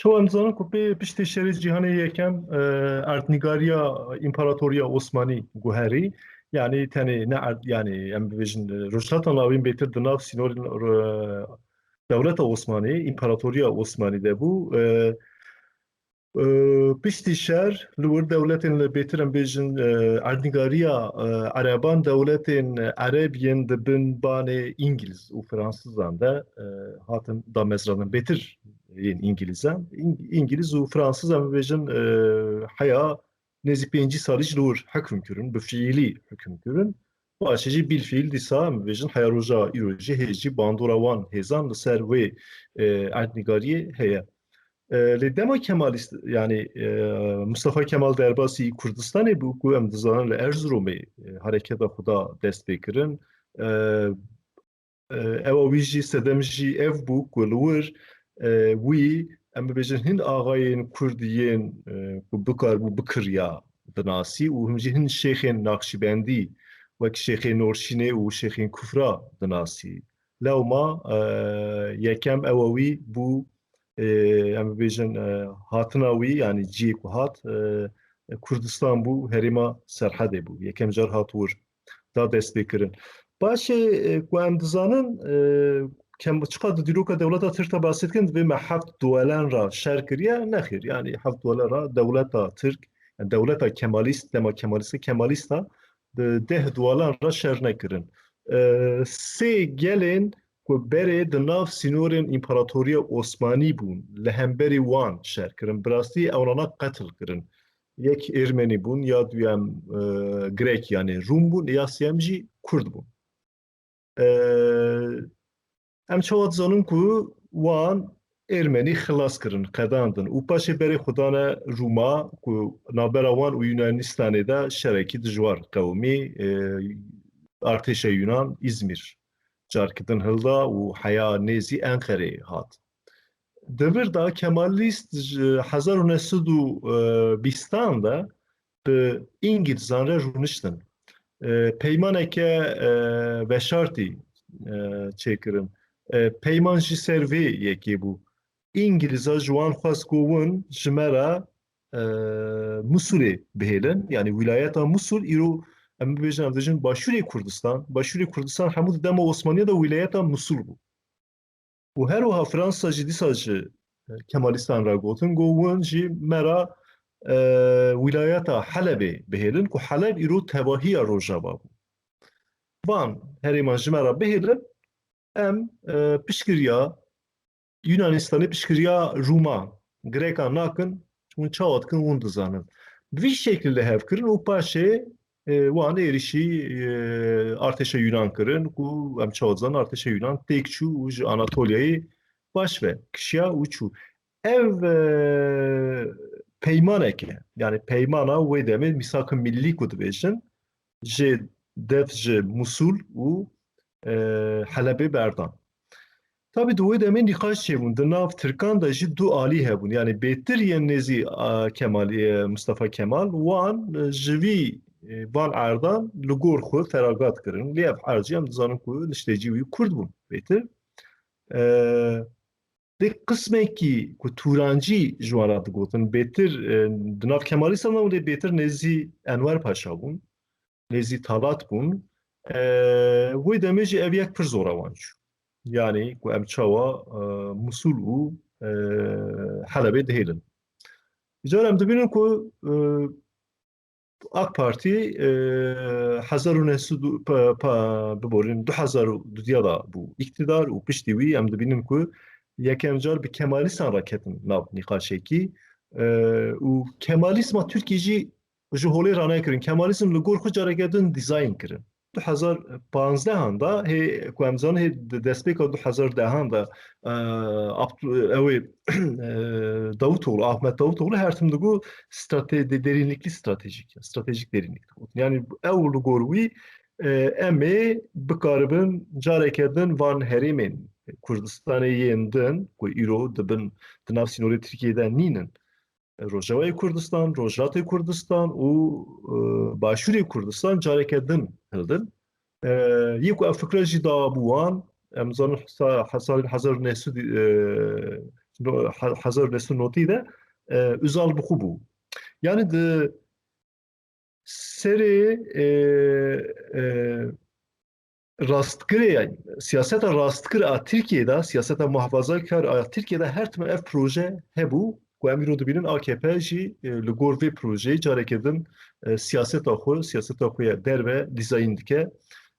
شو امزان کوپی پشت شهر جهانی یکم ارتنگاریا امپراتوریا عثمانی گوهری yani tane ne yani em bejin rojnatan avin betir dinav sinor devleta Osmani İmparatoriya Osmani de bu piştî şer li wir dewletên li bêtir em bêjin erdnîgariya Ereban dewletên Ereb yên dibin banê İngiliz û Fransızan de hatin damezranin bêtir yên İngilizan. İngiliz û Fransız em bêjin heya nêzî pêncî salî ji li wir hikm kirin, bi fiîlî hikm kirin. Başê jî bilfiil dîsa em bêjin heya roja îro jî hêj jî bandora wan hêzan li ser wê erdnîgariyê heye. Dema Kemalist yani Mustafa Kemal derbasi Kurdistanê bû ku em dizanin li Erzurumê hareketa xwe da dest pê kirin. Ewa wî jî sedem jî ev bû ku li wir wî em bibêjin hin axayên Kurdiyên ku bikarbû bikiriya dinasî û him jî hin şêxên Naqşîbendî wek Şêxê Norşînê û Şêxên Kufra dinasî. Lewma yekem ewa wî bû em bêjin hatina wî yani ciyê ku hat Kurdistan bû herêma Serhedê bû. Yekem car hat wir da dest pê kirin. Başê ku em dizanin çiqa di dîroka dewleta Tirk de basî dikin divê me heft duwelan ra şer kiriye nexêr. Yani heft duwelan ra dewleta Tirk yani dewleta Kemalîst dema Kemalîst da di deh duwelan ra şer nekirin. Sê gelên ku berê di nav sînorên İmparatoriya Osmanî bûn li hemberî wan şer kirin. Bi rastî ewrana qetil kirin. Yek Ermenî bûn ya duyem Grek yani Rûm bûn ya sêyem jî Kurd bûn. Em çawa dizanin ku wan Ermenî xilas kirin, qedandin û paşê berê xwedane Rûma ku navbera wan û Yunanistanê de şerekî dijwar qewmî artêşa Yunan İzmir carkitin hilda û heya nêzî Enqereyê hat. Di vir da Kemalîst ji 1920 de bi İngilizan re rûniştin. Peymaneke veşartî çêkirin. Peyman jî ser vê yekê bû. İngiliza ji wan xwest ku hûn ji me re Musulê bihêlin yani wilayeta Musul îro em bibêjin em dijin Başûrê Kurdistan. Başûrê Kurdistan hemû di dema Osmaniya de wilayeta Musul bû. û her wiha Fransa jî dîsa ji Kemalîstan re gotin got hûn jî me re wilayeta Helebê bihêlin ku Heleb îro tevahiya Rojava bû. Van herêman ji me re bihêlin em piştgiriya Yunanistanê piştgiriya Rûma Grekan nakin hûn çawa dikin hûn dizanin. Vî şekilde hev kirin û paşê wan êrişî artêşa Yunan kirin ku em çawa dizanin artêşa Yunan têk çû û ji Anatolyayê baş ve kişiya û çû. Ev peymaneke yani peymana wê demê mîsak-ı millî ku dibêjin ji dev ji Musul û Helebê berdan. Tabii di wê demê nîqaş çêbûn di nav Tirkan de jî du alî hebûn yani bêtir yên nêzî Mustafa Kemal wan ji vî van erdan li gor xwe feragat kirin. Lê ev her jî em dizanin ku niştecî wî Kurd bûn bêtir. Dê qismekî ku Turancî ji wan re digotin bêtir di nav Kemalîstan de lê bêtir nêzî Enver Paşa bûn, nêzî Talat bûn. Wê demê jî ev yek pir zora wan çû. Yani ku em çawa Musul û Helebê dihêlin. Car em dibînin ku AK Parti 2002 da bû iktidar û piştî wî em dibînin ku yekem car bi Kemalîstan re ketin nav nîqaşekî û Kemalîsma Tirkiyê jî ji holê re nekirin. Kemalîsm li gor xwe careke din dîzayn kirin. 2015 da hê ku em zanin hê destpêka 2010 da ew Davutoğlu, Ahmet Davutoğlu her tim digo derinlikli stratejik derinlik. Yani ew li gor wî em ê bikaribin careke din van herêmên Kurdistanê yên din ku îro dibin di nav sînorê Tirkiyê de nînin. Rojavayê Kurdistan, Rojhilatê Kurdistan û Başûrê Kurdistan careke din hildin. Yê ku ev fikra jî dabû wan em zanin salên 1940 Hazar Nesu notî de üzal bixwe bû. Yani de serê rastgirê yani siyaseta rastgir a Tirkiyeyê de siyaseta muhafazakar a Tirkiyeyê de her time ev proje hebû ku em îro dibînin AKP jî li gor vê projeyê carekê din siyaseta xwe ya derve dîzayîn dike.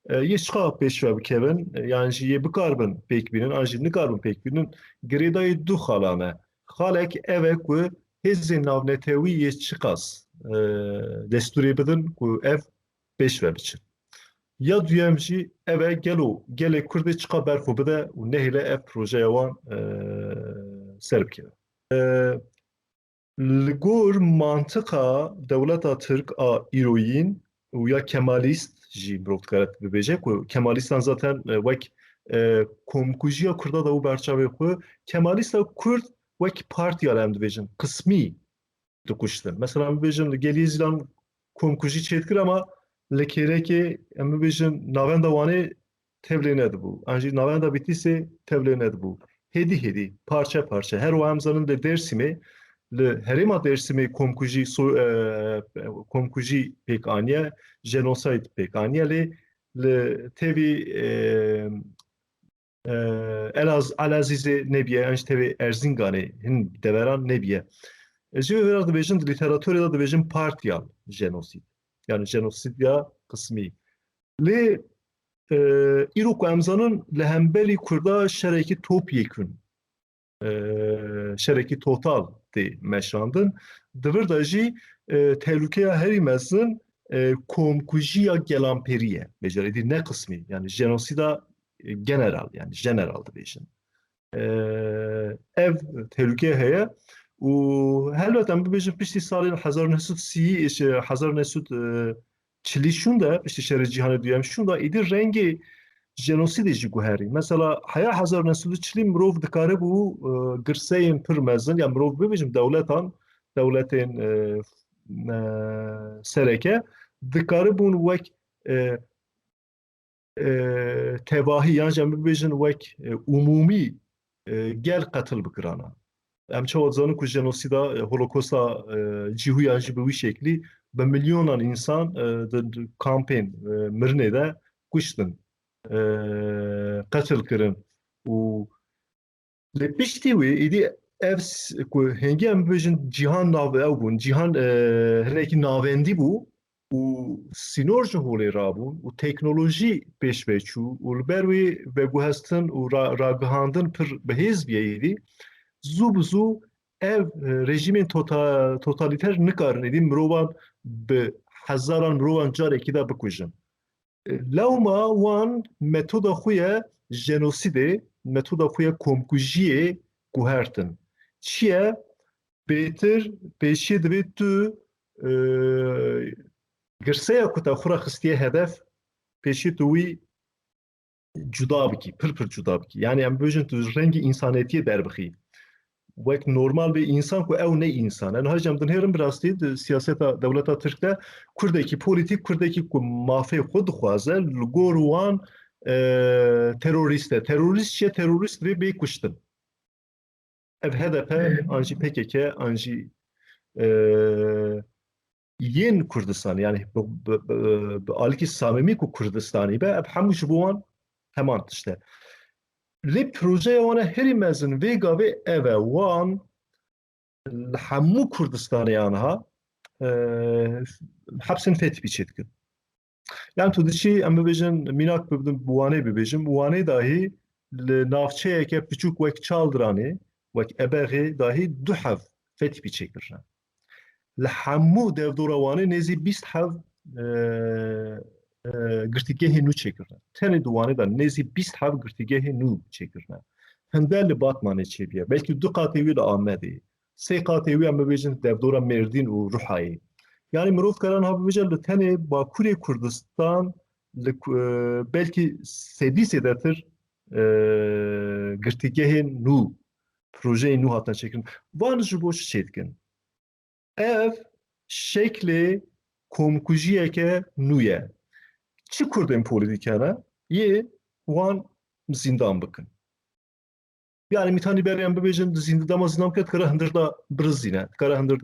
Yê çiqa pêşve bikevin yan jî yê bikarbin pêk bînin an jî nikarbin pêk bînin girêdayê du xalan e. Xalek ev e ku hêzên navnetewî yê çiqas destûrê bidin ku ev pêşve biçin. Ya duyem jî ev e gelê Kurdê çiqa berxwe bide û nehêle ev projeya wan ser bikeve. Li gor mantıqa dewleta Tirk a îroyîn û ya Kemalîst jî mirov dikare bibêje ku Kemalîstan zaten wek komkujiya Kurda da û berçavê xwe Kemalîsta Kurd wek partiya em dibêjin qismî dikuştin. Mesela em bibêjin li gelî zilan komkujî çêdikir ama li kêrekê em bibêjin navenda wanê tevlê nedibû. An jî navenda Bitîsê tevlê nedibû. Hêdî parça parça. Her o em zanin li Dêrsimê li herêma Dêrsimê komkujî pêk aniye, jenosayd pêk aniye lê li tevî Elazizê nebiye, an jî tevê Erzinganê hin deveran nebiye. Ji vê ve re dibêjin di lîteratûrê de dibêjin partiya jenosîd. Yani jenosîd ya qismî. Lê îro ku em zanin li hemberî Kurda şerekî top yekûn şerekî total tê meşandin. Divir de jî tehlûkeya herî mezin komkujiya gelamperî ye. Bêcerî ne qismî yani jenosîda general yani general dibêjin. Ev tehlûke heye û helbet em bibêjin piştî salên 1940 şûn de piştî şerê cîhanê duyem şûn da êdî rengê jenosîdê jî guherî. Mesela heya 1940 mirov dikare bû girseyên pir mezin ya mirov bibêjim dewletên sereke dikare bûn wek tevahî yan jî em bibêjin wek umûmî gel qetil bikirana. Em çawa zanin ku jenosîda Holokosta cîhûyan jî bi wî şeklî bi milyonan însan di kampên mirinê de kuştin. Qetil kirin û li piştî wê êdî ev ku hêngî em bibêjin cîhan nav ew bûn cîhan hinekî navendî bû û sînor ji holê rabûn û teknolojî pêşve çû û li ber wê veguhestin û ragihandin pir bihêz biye êdî zû bi zû ev rejimên totalîter nikarin êdî mirovan bi hezaran mirovan carekî de bikujin. Lewma wan metoda xwe ye jenosîdê, metoda xwe ye komkujiyê guhertin. Çi ye? Bêtir pêşî divê tu girseya ku te xwe re xistiye hedef pêşî tu wî cuda bikî, pir cuda bikî. Yani em bibêjin tu rengî însaniyetiyê derbixî. Wek normal bir insan ku ew ne insan. Yani her cem dinherin bir rastî di siyaseta dewleta Tirk de Kurdekî polîtîk Kurdekî ku mafê xwe dixwaze li gor wan terorîst e. Terorîst çi ye? Terorîst vê bê kuştin. Ev HDP an jî PKK an jî yên Kurdistanê yani bi alîkî samimî ku Kurdistanî be ev hemû ji bo wan heman tişt e. Lê projeya wan e herî mezin vê gavê ev e wan li hemû Kurdistanê aniha hepsên fethî çêdikin. Yani tu diçî em bibêjin mînak bibin bi wanê bibêjim wanê dahî li navçeyeke piçûk wek Çaldiranê wek Ebexê dahî du hev fethî çêkirine. Li hemû devdora wanê nêzî 20 hev girtîgehê nû çêkirine. Tenê di wanê de nêzî 20 hev girtîgehê nû çêkirine. Hinde li Batmanê çêbiye. Belkî du qatê wî li Amedê. Sê qatê wî em bibêjin devdora Mêrdîn û Rûhayê. Yani mirov karan ha bibêje li tenê Bakurê Kurdistan belkî sedî sêdetir girtîgehên nû projeyên nû hatin çêkirin. Van ji bo çi çêdikin? Ev şeklê komkujiyeke nû ye. Çi Kurdên polîtîk hene? Yê wan zindan bikin. Yani mitani beryan bebejin zindada mazinam ket kara hındır brizine, kara hındır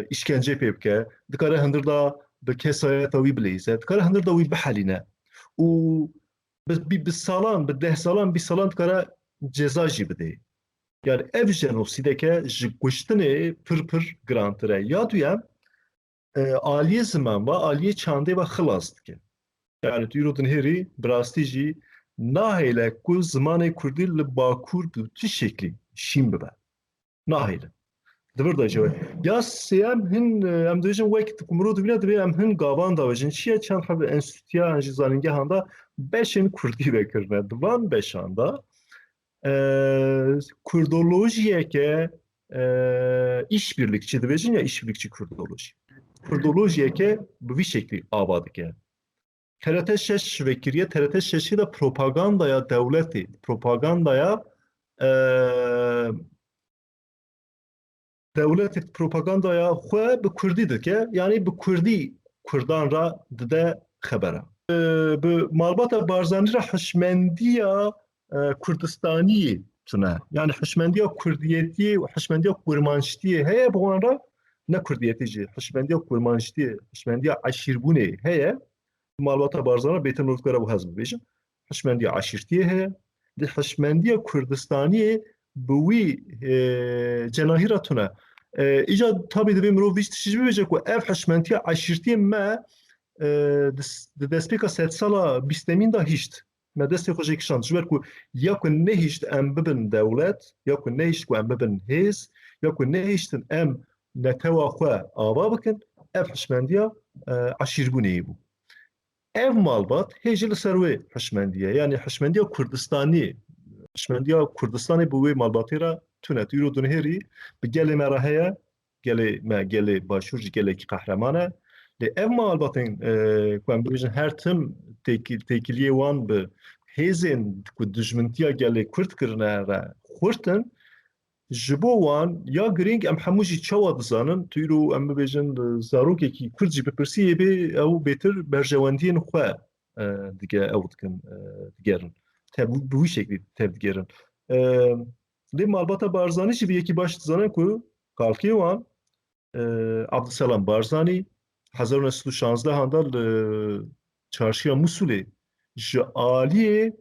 işkence pepke, kara hındır bi kesaya tawi bileyse, kara hındır da wi bihaline. U بالسالان بالده سالان بی سالان کارا جزا جی بده yani ev jenosideke ji kuştine pır grantire ya duyam aliye zaman ve aliye çande ve xılas dike yani tuyurudun heri brasti jî nahêle ku zimanê Kurdî li Bakur bi çi şeklî şîn bibe nahêle divir da cewê ya sêyem hin em dibêjin wek ku mirov dibîne divê em hin gavan davêjin çiye çend hebe enstitûya ji zanîngehan da beşên Kurdî vekirine divan beşan da Kurdolojiyeke işbirlikçi dibêjin ya işbirlikçi Kurdoloji. Kurdolojiyeke bi vî şeklî ava dike. TRT 6 vekiriye TRT 6'ı da propagandaya devleti, propagandaya devleti propagandaya xwe bi Kurdî dike yani bi Kurdî Kurdan ra dide xebera. Bi malbata Barzanî ra hişmendiya Kurdistanî tune. Yani hişmendiya Kurdiyetî û hişmendiya Kurmanştiyê heye bi wan ra ne Kurdiyetî jî hişmendiya Kurmanştiyê, hişmendiya eşîrbûnê heye malbata Barzanî bêtin nûkara bu hez bibêjin. Hişmendiya eşîrtiyê heye. Di hişmendiya Kurdistaniyê bi wî cenahîra tune. Îca tabii divê mirov vî tişî jî bibêje ku ev hişmendiya eşîrtiyê me di destpêka sed sala bîstemîn da hîşt. Me destê xwe jê kişand ji ber ku ya ku nehîşt em bibin dewlet, ya ku nehîşt ku em bibin hêz, ya ku nehîştin em netewa xwe ava bikin, ev hişmendiya eşîrbûnê bû. Ev malbat hêjî li ser wê hişmendiye yani hişmendiya Kurdistanî hişmendiya Kurdistanê bi wê malbatê ra tune tu îro dunhêrî bi gelê me re heye gelê me gelê başûr jî gelekî qehreman e lê ev malbatên ku em bibêjin her tim têkiliyê wan bi hêzên ku dijmintiya gelê Kurd kirine re xurtin ji bo wan ya girîng em hemû jî çawa dizanin tu îro em bibêjin zarokekî Kurd jî bipirsî êbê ew bêtir berjewendiyên xwe dige ew dikin digerin bi wî şeklî tev digerin lê malbata Barzanî jî bi yekî baş dizanin ku kalkê wan Abdüselam Barzanî 1916 da li çarşiya Musulê ji aliyê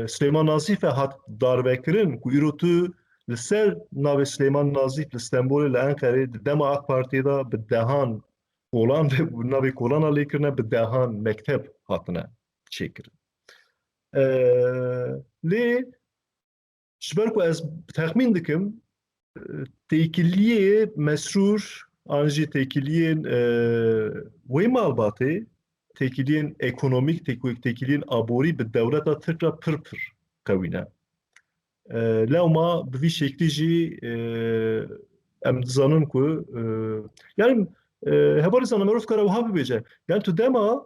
Süleyman Nazîf ve hat darvekirin ku îro tu li ser navê Süleyman Nazîf li Stenbolê li Enqerê di dema AK Partiyê da bi dehan kolan ve navê kolana lêkirine bi dehan mektep hatine çêkirin. Lê ji ber ku ez texmîn dikim têkiliyê mesrûr an jî têkiliyên wê malbatê têkiliyên ekonomîk têkiliyên aborî bi dewleta Tirk ra pir qewîne. Lewma bi vî şeklî jî em dizanin ku yani hevalî zana merov kara wiha bibêje yani tu dema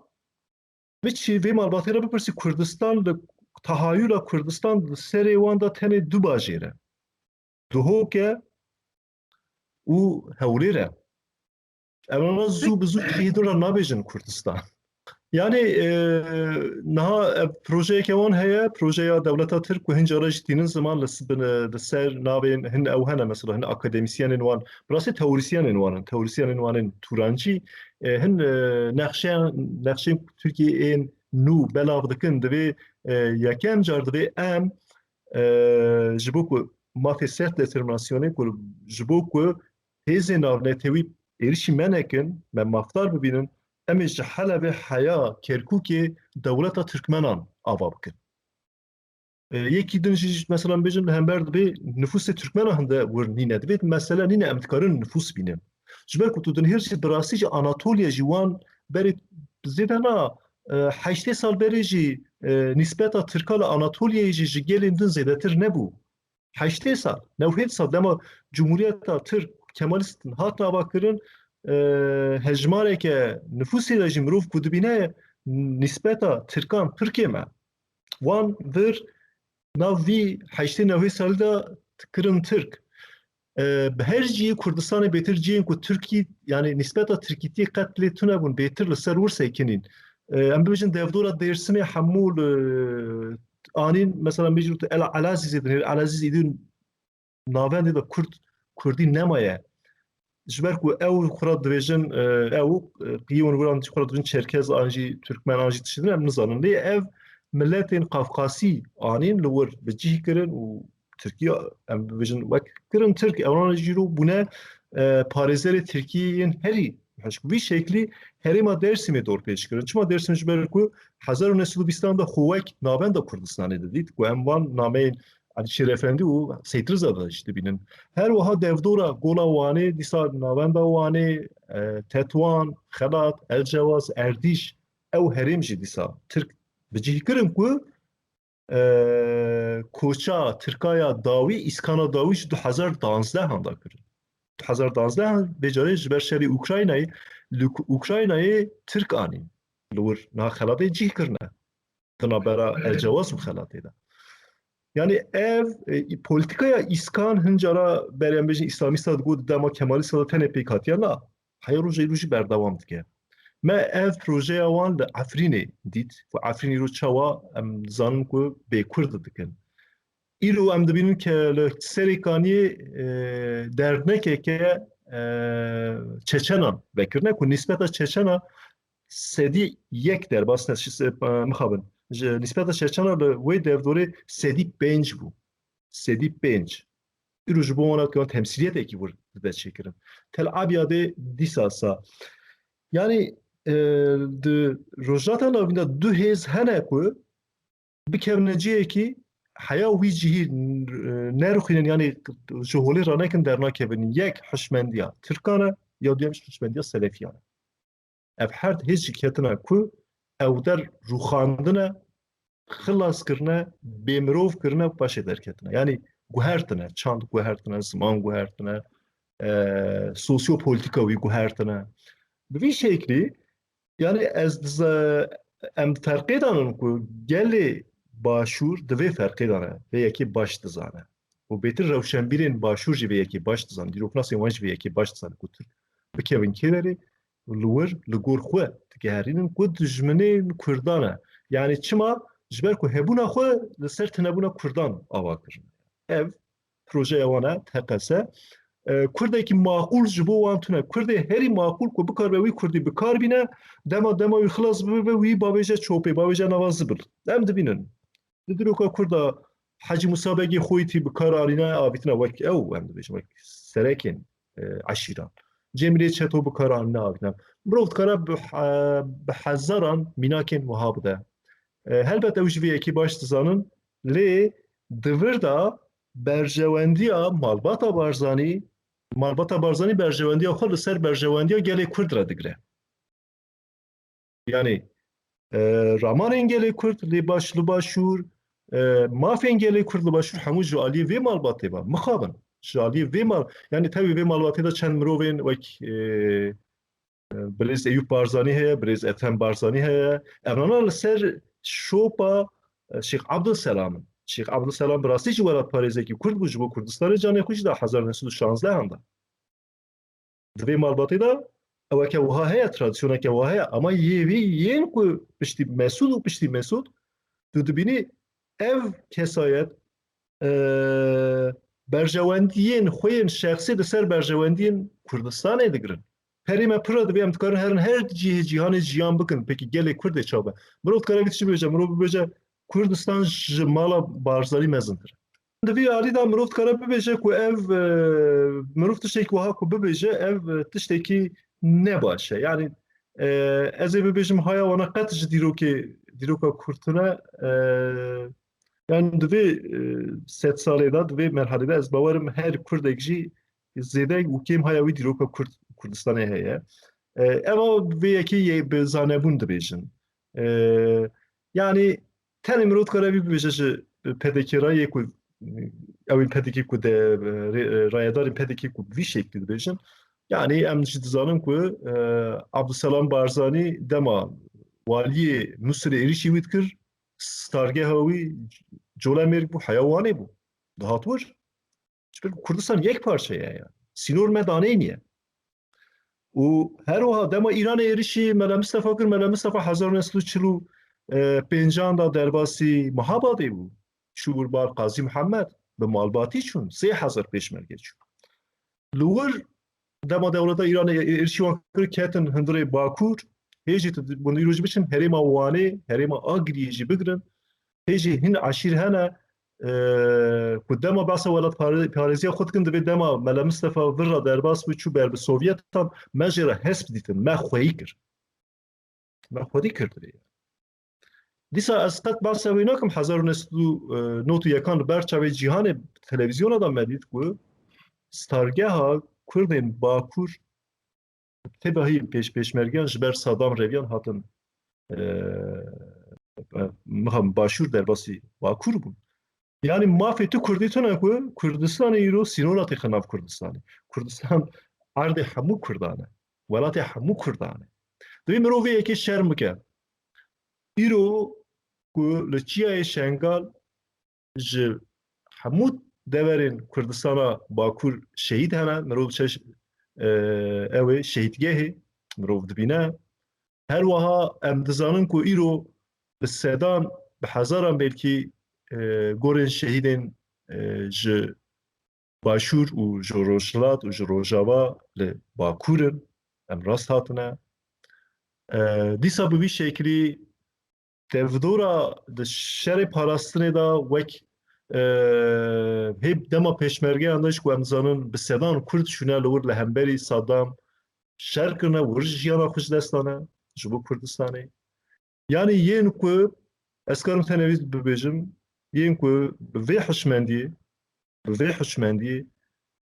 biçî vê malbatê re bipirsî Kurdistan li tahayûla Kurdistan li serê wan da tenê du bajêr e Duhok e û Hewlêr e evra zû bi zû hêdin ra nabêjin Kurdistan. Yani niha projeyeke wan heye projeya dewleta Tirk ku hin cara jî tînin ziman li ser navên hin ew hene mesela hin akademisyenên wan bi rastî teorisyenên wanên turancî hin nexşeyên Tirkiyeyên nû belav dikin divê yekem car divê em ji bo ku mafê sert determinasyonê ku ji bo ku hêzên navnetewî êrişî me nekin me mafdar bibînin em ê ji Helebê heya Kerkûkê dewleta Tirkmenan ava bikin. Yekî din jî mesela bêjin hember dibê nüfusê Tirkmenan hinde wir nîne divê mesele nîne em dikarin nüfus bînin. Ji ber ku tu dinhêr jî bi rastî jî Anatolya jî wan berê zêde na 8 sal berê jî nîsbeta Tirka li Anatolyayê jî ji gelên din zêdetir nebû. 8 sal, 9 sal dema Cumhuriyeta Tirk Kemalîstin hat navakirin hejmareke nüfusê de jî mirov ku dibîne nîsbeta Tirkan Tirkê me wan vir nav vî 8-9 salî da kirin Tirk. Bi her ciyê Kurdistanê bêtir ciyên ku Tirkî yani nîsbeta Tirkîtiyê qet lê tune bûn bêtir li ser wir sekinin. Em bibêjin devdora Dêrsimê hemû آنین مثلا میجورت العزیز دنیر العزیز ایدون ناوند دا کردی نمایه جبر کو او خراد دویژن او قیون وران خراد دویژن چرکز آنجی ترکمن آنجی تشدن ام نزانن لی اف ملتین قفقاسی آنین لور بجیه کرن و ترکیه ام دویژن وک کرن ترک اولان جیرو بونه پارێزەرê Tirkiyeyên herî vî şeklî herêma Dêrsimê dor pêş kirin. Çima Dêrsim ji ber ku 1920 da xwek navenda Kurdistanê de dît ku em van nameyên Alîşêr Efendî û Seytrizê da jî dibînin. Her wiha devdora gola Wanê dîsa navenda Wanê, Tetwan, Xelat, Elcewaz, Erdîş ew herêm jî dîsa Tirk bicih kirin ku koça Tirkaya Dawî İskana Dawî ji 2012 da kirin. 2012 بجاره جبر شری اوکراینای اوکراینای ترک آنی لور نا خلاده جی کرنه تنا برا الجواز مخلاده ده yani ev politikaya iskan hıncara berem bejin İslami sad god dema Kemali Sadatene pekatiyana hayır ruji berdavam dike me ev proje awan de Afrinê dit ve Afrinê ro çawa em zanim ku bê Kurd dikin İlo em dibînin ke li Serêkaniyê dernekeke Çeçenan vekirine ku nispeta Çeçena sedî yek derbas mixabin nispeta Çeçena li wê devdorê sedî pênc bû sedî pênc îro ji bo wana ke temsîliyetekî wir diveçêkirin Tel Abyadê dîsa sa yani di rojata navînda du hêz hene ku bikevne ciyekî حیا وی جهی نرخینن یعنی جهولی رانکن در ناکبن یک حشمندیا ترکانه یا دیمش حشمندیا سلفیانه اف هر هیچ کتنا کو او در روخاندنه خلاص کرنه بیمروف کرنه باشه در کتنا یعنی گوهرتنه چند گوهرتنه زمان گوهرتنه سوسیو پولیتیکاوی گوهرتنه به وی شکلی یعنی از ام فرقی دانم کو گلی başur divê ferqê dane vê yekê baş dizane û bêtir rewşenbîrên başûr jî vê yekê baş dizane dîroknasên wan jî vê yekê baş dizane ku Türk bikevin kêlerê li wir li gor xwe digeherînin ku dijminên Kurdan e yani çima ji ber ku hebûna xwe li ser tinebûna Kurdan ava kirin ev projeya wan e teqese Kurdekî maqûl ji bo wan tune Kurdê herî maqûl ku bikar be wî Kurdî bikar bîne dema wî xilas bibe wî bavêje çopê bavêje nava zibil em dibînin Diroka Kurda Hacı Musa Begi xoytî bi kararîne avîtina wek ew em dibêjin wek serekên eşîran Cemilê Çeto bi kararîne avîtina mirov dikare bi hezaran mînakên wiha bide helbet ew ji vê yekê baş dizanin lê di vir da berjewendiya Malbata Barzanî berjewendiya xwe li ser berjewendiya gelê Kurd re digire yani ramanên gelê Kurd lê baş li başûr mafên gelê Kurd li başûr hemû ji aliyê vê malbatê ve mixabin ji aliyê vê mal yani tevî vê malbatê de çend mirovên wek Bilêz Eyûb Barzanî heye Bilêz Ethem Barzanî heye evnana li ser şopa Şeyx Abdulselamın Şeyx Abdulselam bi rastî jî welat parêzekî Kurd bû ji bo Kurdistanê canê xwe jî da 1916 da di vê malbatê da Eweke wiha heye tradisyoneke wiha heye ama yê vî yên ku piştî Mesûd û piştî Mesûd tu dibînî ev kesayet berjewendiyên xwe yên şexsî li ser berjewendiyên Kurdistanê digirin. Herî me pira divê em dikarin herin her cihê cîhanê jiyan bikin pekî gelê Kurdê çabe. Mirov dikare vî tiştî bibêje mirov bibêje Kurdistan ji mala Barzanî mezintir. Di vî alî da mirov dikare bibêje ku ev mirov tiştekî wiha ku bibêje ev tiştekî ne baş e yani ez ê bibêjim haya wana qet ji dîroka Kurtine yani divê sed salê da divê merhelê de ez bawerim her Kurdek jî zêde û kêm haya wî dîroka Kurdistanê heye eva vê yekî bi zanebûn dibêjin yani tenê mirov dikare vî bibêje ji pedekîrayê ku evên pedekî ku de rayedarên pedekî ku vî şeklî dibêjin yani em jî dizanin ku Abdulselam Barzanî dema waliyê Nusrê êrişî wî dikir stargeha wî Colemêrg bû heya wanê bû dihat wir Kurdistan yek parça ye yani sînor me danê niye û her wiha dema Îranê êrişî Mele Mustefa kir Mele Mustefa 1945 da derbasî Mehabadê bû شور بار قاضی محمد به مالباتی چون 3000 پیشمرگه چون لور دما دولت ایران ارشیوان کرد کتن هندره باکور هیچی تو بندی روز بچن هریم وانه هریم آگریجی بگرن هیچی هن عشیر هنه قدام باس ولد پاريزيا خود كنت بدما ملا مصطفى ورا درباس بچو بر سوفيت تام مجرى حسب ديتن ما خويكر ما خودی کرده دیسا از قط باس ویناکم 1992 یکان برچاوی جهان تلویزیون آدم مدید کو ستارگه ها کردن باکور تباهی پیشمرگیان جبر صدام رویان هاتن مهم باشور درباسی باکور بود yani mafeti Kurdistan ku Kurdistan iro sinonati xanav Kurdistan. Kurdistan arde hamu Kurdane. Welati hamu Kurdane. Dwi mirovi yeki şerm ke. Iro ku li çiyayê Şengal ji hamu deverên Kurdistana Bakur şehîd hene. Mirov çeş ew ê şehîdgehê mirov dibîne. Her wiha em dizanin ku îro bi sedan bi hezaran belkî گورن شهیدن ج باشور و ج روشلات و ج روجاوا ل باکورن ام راست هاتنه دیسا به وی شکلی تفدورا د شر پاراستنه دا وک هیب دما پیشمرگه انداش کو امزانن به سدان کرد شونه لور لهمبری صدام شرکرنه ورج جیانا خوش دستانه جبو کردستانه یعنی یین کو اسکارم تنویز ببیجم یین کو به وی حشمندی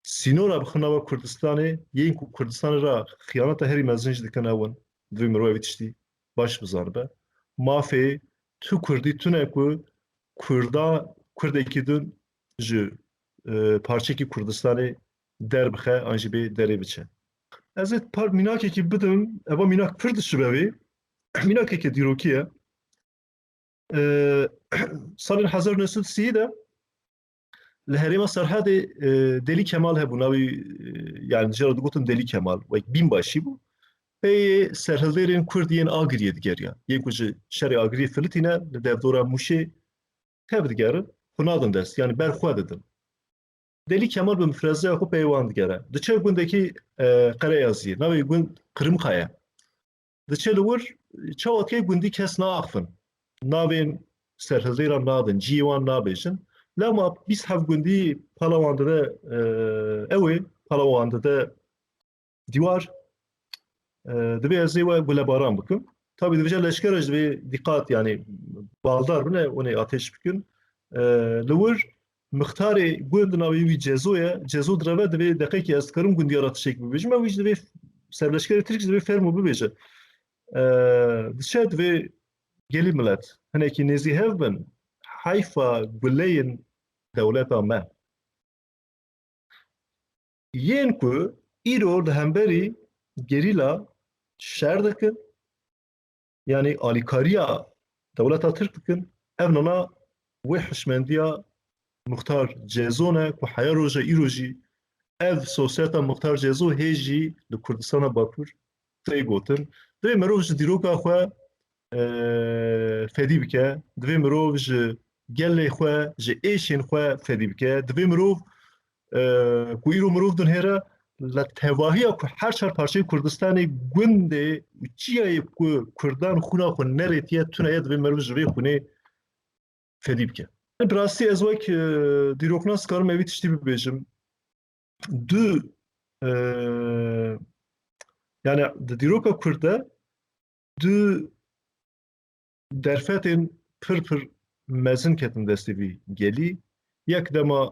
سینورا بخناوا کردستانه یین کو کردستان را خیانت هری مزنج دکنه ون دوی مروی ویتشتی باش بزار به مافی تو کردی تو نه کو کرده کی دون ج parça ki Kurdistan'ı der bxe anji be derê biçe. Ez ê par mînakekî bidim, eva mînak pir dişibevi. Mînakeke dîrokî ye. Salên 1930 de li Herêma Serhadê Delî Kemal hebû navê yani jara digotin Delî Kemal wek bînbaşî bû. Peyê serhildêrên Kurd yên Agiriyê digeriya. Yên ku ji şerê Agiriyê filitîne li devdora Mûşê tev digerin, xwe nadin dest yani ber xwe didin. Delî Kemal bi mifrezeya xwe peywan digere. Diçe gundekî Qereyaziyê, navê gund Qrimxaya. Diçe li wir çawatkê gundî kes naaxivin. Navên serhildêran nadin, ciyê wan nabêjin. Lema 27 gundî pala wan dide ew ê, pala wan dide dîwar. Divê ez ê we gulebaran bikim. Tabii dibêje leşker ji divê dîqat yani baldar bine onê ateş bikin. Li wir mixtarê gund navê wî Cezo ye. Cezo direve divê deqekî ez dikarim gundiya ra tişek bibêjim. Ew jî divê serleşkerê Tirk ji divê fermo bibêje. Diçe divê gelî millet hinekî nêzî hev bin heyfa guleyên dewleta me. Yên ku îro li hemberî gerîla şer dikin yani alîkariya dewleta Tirk dikin ev nana wê hişmendiya Muxtar Cezo ne ku heya roja îro jî ev sosyeta Muxtar Cezo hê jî li Kurdistana Bakur tê gotin divê mirov ji dîroka xwe fedî bike divê mirov ji gelê xwe ji êşên xwe fedî bike divê mirov ku îro mirov din hêre li tevahiya ku her çar parçeyê Kurdistanê gundê û çiyayê ku Kurdan xwîna xwe nerêtiye tuneye divê mirov ji vê xwînê fedî bike. Bi rastî ez wek dîroknas dikarim evî tiştî bibêjim. Du yani di dîroka Kurd de du derfetên pir mezin ketin destê vî gelî. Yek dema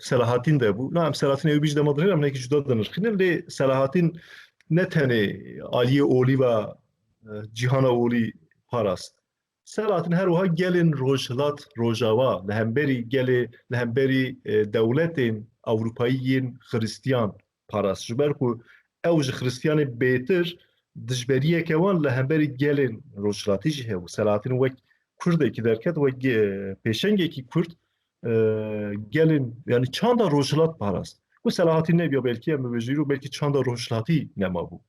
Selahattin de bû. Na em Selahattin ew bîj dema dirê em nekî cuda dinirxînin lê Selahattin ne tenê aliyê olî ve cîhana olî parast. Selahattin her wiha gelên rojhilat Rojava li hemberî gelê li hemberî dewletên Ewropayî yên Xristiyan parast. Ji ber ku ew ji Xristiyanê bêtir dijberiyeke wan li hemberî gelên rojhilatî jî hebû. Selahattin wek Kurdekî derket wek pêşengekî Kurd gelên yani çanda rojhilat parast. Ku Selahattin nebiya belkî em bibêjî belkî çanda rojhilatî nemabû.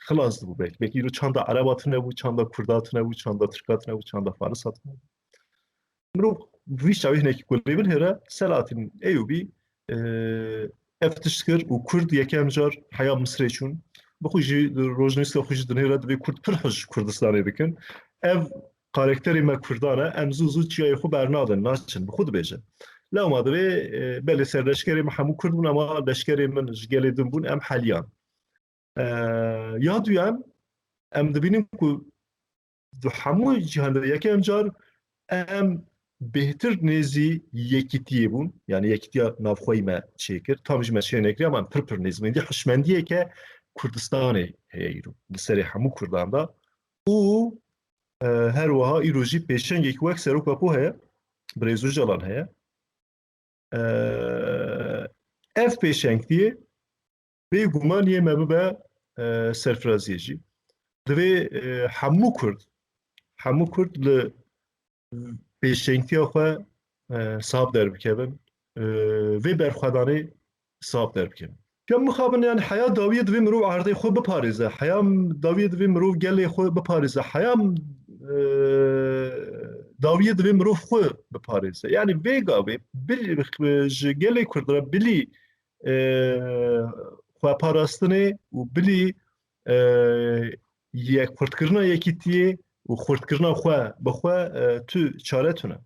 Xilas dibû belkî. Belkî îro çanda Erebat nebû, çanda Kurdat nebû, çanda Tirkat nebû, çanda Faris hat nebû. Mirov وی شاوی هنکی کلی بن هره سلاطین ایوبی افتشکر و کرد یکم جار حیا مصری چون بخوجی روزنیستا خوجی دنیا دبی کرد پر حج کردستانی بکن ev karakteri me Kurdane em zû zû çiyayê xwe bernadin naçin bi xwe dibêjin lewma divê belê ser leşkerê me hemû Kurd bûn ama leşkerê min ji gelê din bûn em heliyan ya duyem em dibînin ku di hemû cîhanê yekem car em bêhtir nêzî yekîtiyê bûn yani yekîtiya navxweyî me çêkir tam ji me şênekirî ama em pir pir nêzmendî hişmendiyeke Kurdistanê heye îro li serê hemû Kurdan da û her wiha îro jî pêşengekî wek Serok Vepo heye Birêz Öcalan heye ev pêşengtiyê bêgumaniyê me bibe serfiraziyê jî divê hemû Kurd li pêşengtiya xwe sahab derbikevin vê berxwedanê sahab derbikevin Pêm mixabin yani heya dawiyê divê mirov erdê xwe biparêze heya dawiyê divê mirov gelê xwe biparêze heya dawiyê divê mirov xwe biparêze yani vê gavê ji gelê Kurd re bilî xweparastinê û bilî yekxurtkirina yekîtiyê û xurtkirina xwe bi xwe tu çare tune